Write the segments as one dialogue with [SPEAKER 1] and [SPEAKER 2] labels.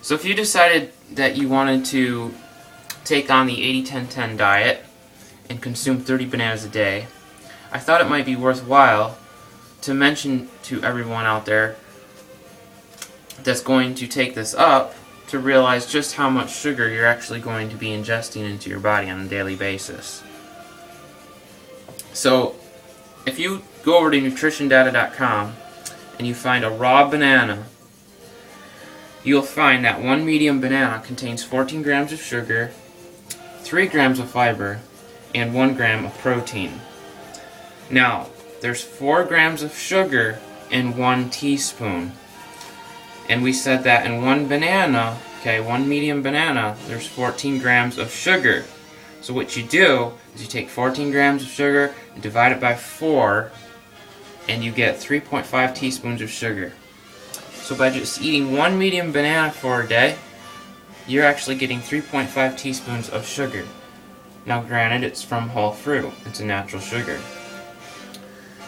[SPEAKER 1] So if you decided that you wanted to take on the 80-10-10 diet and consume 30 bananas a day, I thought it might be worthwhile to mention to everyone out there that's going to take this up to realize just how much sugar you're actually going to be ingesting into your body on a daily basis. So if you go over to nutritiondata.com and you find a raw banana, you'll find that one medium banana contains 14 grams of sugar, 3 grams of fiber, and 1 gram of protein. Now, there's 4 grams of sugar in 1 teaspoon. And we said that in one banana, okay, one medium banana, there's 14 grams of sugar. So what you do is you take 14 grams of sugar and divide it by 4, and you get 3.5 teaspoons of sugar. So by just eating one medium banana for a day, you're actually getting 3.5 teaspoons of sugar. Now granted, it's from whole fruit. It's a natural sugar.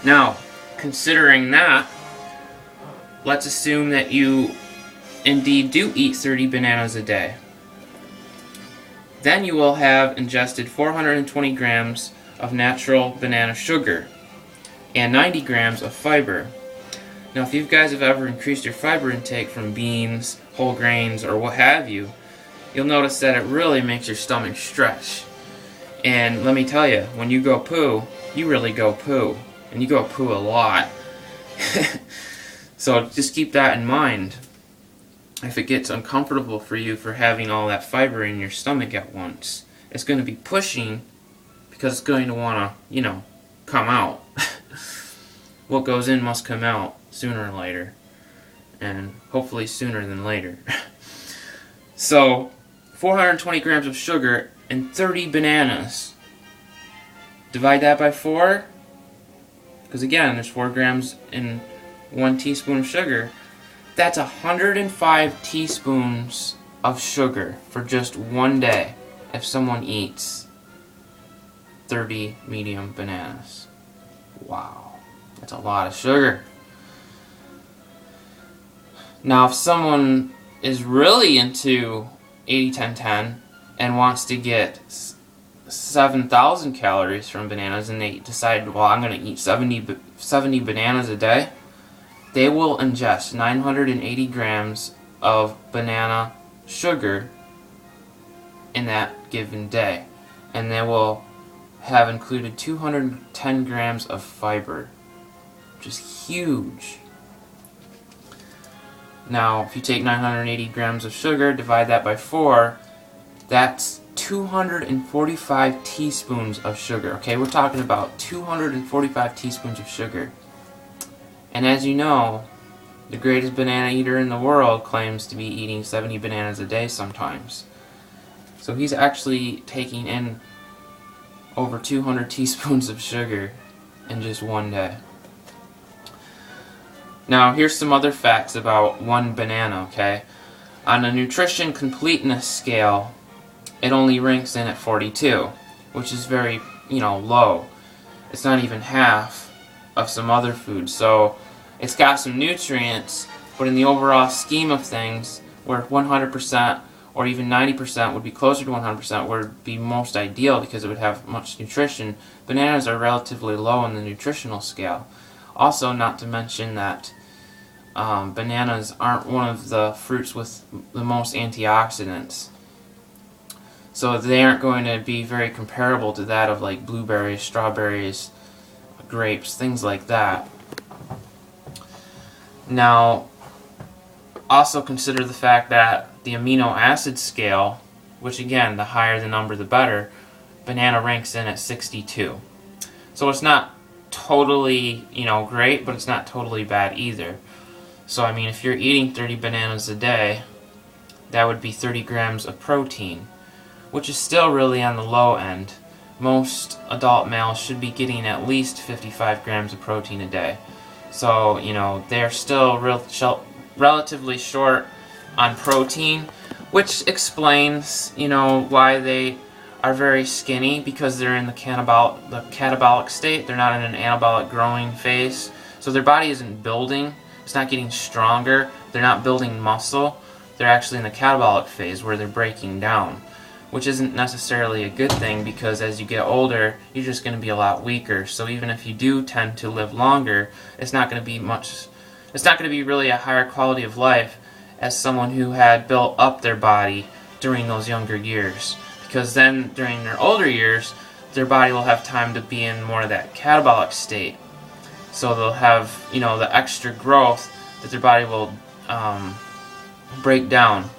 [SPEAKER 1] Now, considering that, let's assume that you indeed do eat 30 bananas a day. Then you will have ingested 420 grams of natural banana sugar and 90 grams of fiber. Now, if you guys have ever increased your fiber intake from beans, whole grains, or what have you, you'll notice that it really makes your stomach stretch. And let me tell you, when you go poo, you really go poo. And you go poo a lot. So just keep that in mind. If it gets uncomfortable for you for having all that fiber in your stomach at once, it's going to be pushing because it's going to want to, come out. What goes in must come out sooner or later. And hopefully sooner than later. So, 420 grams of sugar and 30 bananas. Divide that by 4. Because again, there's 4 grams in 1 teaspoon of sugar. That's 105 teaspoons of sugar for just one day if someone eats 30 medium bananas. Wow, that's a lot of sugar. Now, if someone is really into 80-10-10 and wants to get 7,000 calories from bananas, and they decide, well, I'm going to eat 70 bananas a day, they will ingest 980 grams of banana sugar in that given day. And they will have included 210 grams of fiber, which is huge. Now, if you take 980 grams of sugar, divide that by 4, that's 245 teaspoons of sugar. Okay, we're talking about 245 teaspoons of sugar. And as you know, the greatest banana eater in the world claims to be eating 70 bananas a day sometimes. So he's actually taking in over 200 teaspoons of sugar in just one day. Now, here's some other facts about one banana, okay? On a nutrition completeness scale, it only ranks in at 42, which is very, low. It's not even half of some other foods. So it's got some nutrients, but in the overall scheme of things, where 100% or even 90% would be closer to 100% would be most ideal because it would have much nutrition, bananas are relatively low on the nutritional scale. Also, not to mention that bananas aren't one of the fruits with the most antioxidants. So they aren't going to be very comparable to that of like blueberries, strawberries, grapes, things like that. Now, also consider the fact that the amino acid scale, which again, the higher the number the better, banana ranks in at 62. So it's not totally, great, but it's not totally bad either. So I mean, if you're eating 30 bananas a day, that would be 30 grams of protein, which is still really on the low end. Most adult males should be getting at least 55 grams of protein a day. So, they're still relatively short on protein, which explains, why they are very skinny, because they're in the catabolic state. They're not in an anabolic growing phase. So their body isn't building. It's not getting stronger. They're not building muscle. they're actually in the catabolic phase where they're breaking down, which isn't necessarily a good thing, because as you get older, you're just going to be a lot weaker. So even if you do tend to live longer, it's not going to be really a higher quality of life as someone who had built up their body during those younger years. Because then during their older years, their body will have time to be in more of that catabolic state. So they'll have, the extra growth that their body will break down.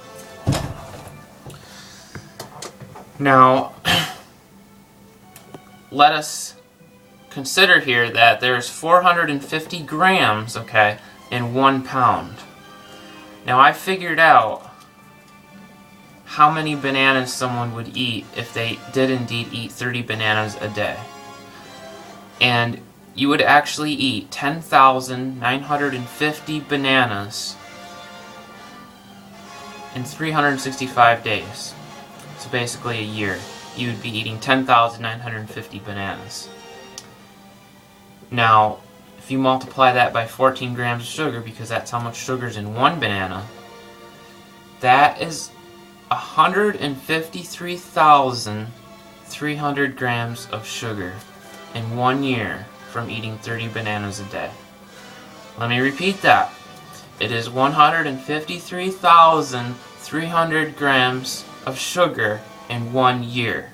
[SPEAKER 1] Now, let us consider here that there's 450 grams, okay, in 1 pound. Now, I figured out how many bananas someone would eat if they did indeed eat 30 bananas a day. And you would actually eat 10,950 bananas in 365 days. So basically a year, you would be eating 10,950 bananas. Now, if you multiply that by 14 grams of sugar, because that's how much sugar is in one banana, that is 153,300 grams of sugar in 1 year from eating 30 bananas a day. Let me repeat that. It is 153,300 grams of sugar in 1 year.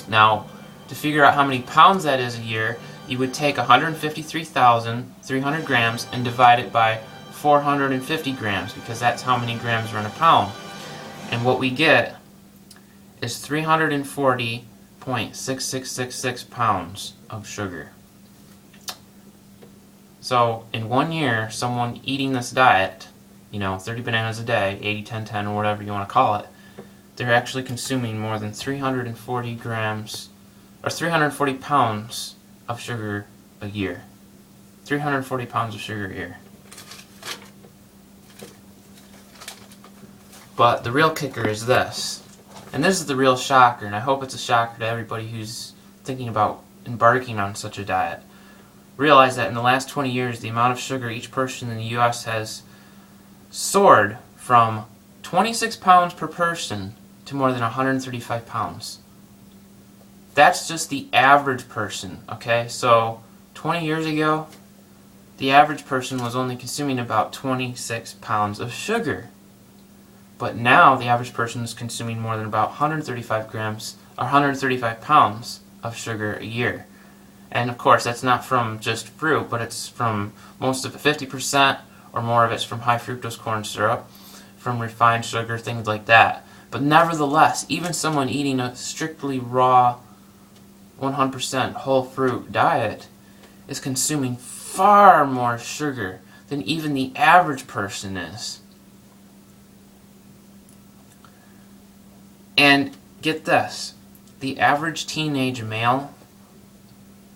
[SPEAKER 1] Now, to figure out how many pounds that is a year, you would take 153,300 grams and divide it by 450 grams, because that's how many grams are in a pound. And what we get is 340.6666 pounds of sugar. So in 1 year, someone eating this diet, 30 bananas a day, 80-10-10, or whatever you want to call it, they're actually consuming more than 340 grams, or 340 pounds of sugar a year. 340 pounds of sugar a year. But the real kicker is this, and this is the real shocker, and I hope it's a shocker to everybody who's thinking about embarking on such a diet. Realize that in the last 20 years, the amount of sugar each person in the U.S. has soared from 26 pounds per person to more than 135 pounds. That's just the average person, okay? So 20 years ago, the average person was only consuming about 26 pounds of sugar. But now the average person is consuming more than about 135 grams or 135 pounds of sugar a year. And of course, that's not from just fruit, but it's from most of it. 50% or more of it's from high fructose corn syrup, from refined sugar, things like that. But nevertheless, even someone eating a strictly raw 100% whole fruit diet is consuming far more sugar than even the average person is. And get this, the average teenage male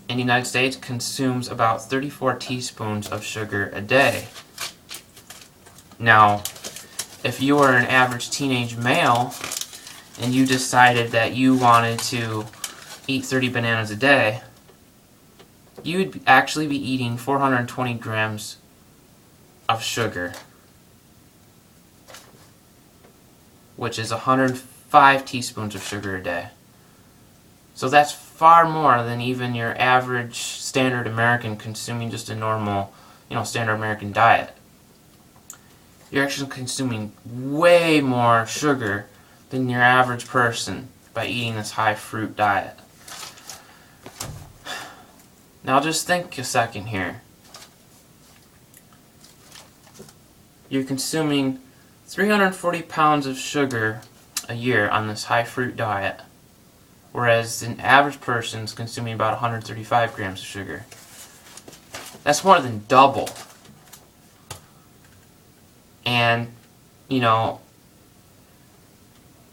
[SPEAKER 1] in the United States consumes about 34 teaspoons of sugar a day. Now, if you were an average teenage male and you decided that you wanted to eat 30 bananas a day, you would actually be eating 420 grams of sugar, which is 105 teaspoons of sugar a day. So that's far more than even your average standard American consuming just a normal, standard American diet. You're actually consuming way more sugar than your average person by eating this high fruit diet. Now just think a second here. You're consuming 340 pounds of sugar a year on this high fruit diet, whereas an average person is consuming about 135 grams of sugar. That's more than double. And,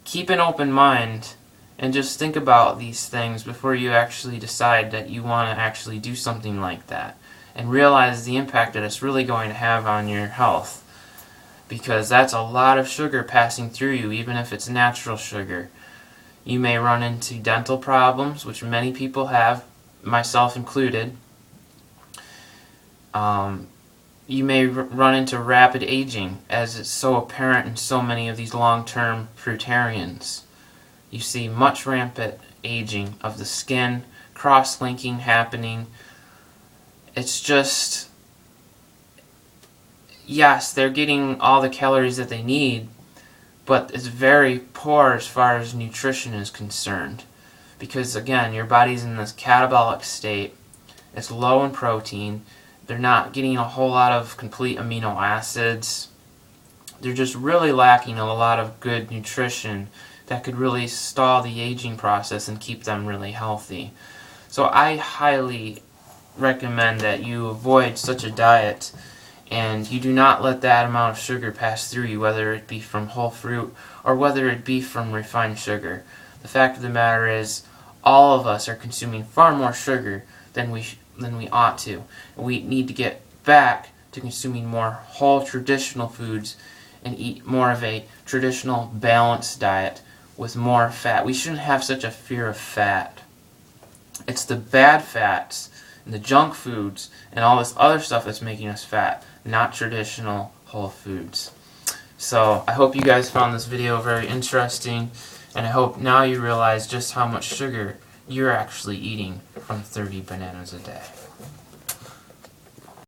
[SPEAKER 1] keep an open mind and just think about these things before you actually decide that you want to actually do something like that. And realize the impact that it's really going to have on your health. Because that's a lot of sugar passing through you, even if it's natural sugar. You may run into dental problems, which many people have, myself included. you may run into rapid aging, as it's so apparent in so many of these long-term fruitarians. You see much rampant aging of the skin, cross-linking happening. It's just, yes, they're getting all the calories that they need, but it's very poor as far as nutrition is concerned. Because again, your body's in this catabolic state, it's low in protein, they're not getting a whole lot of complete amino acids, they're just really lacking a lot of good nutrition that could really stall the aging process and keep them really healthy. So I highly recommend that you avoid such a diet, and you do not let that amount of sugar pass through you, whether it be from whole fruit or whether it be from refined sugar. The fact of the matter is, all of us are consuming far more sugar than we ought to. We need to get back to consuming more whole traditional foods and eat more of a traditional balanced diet with more fat. We shouldn't have such a fear of fat. It's the bad fats and the junk foods and all this other stuff that's making us fat, not traditional whole foods. So I hope you guys found this video very interesting, and I hope now you realize just how much sugar you're actually eating from 30 bananas a day.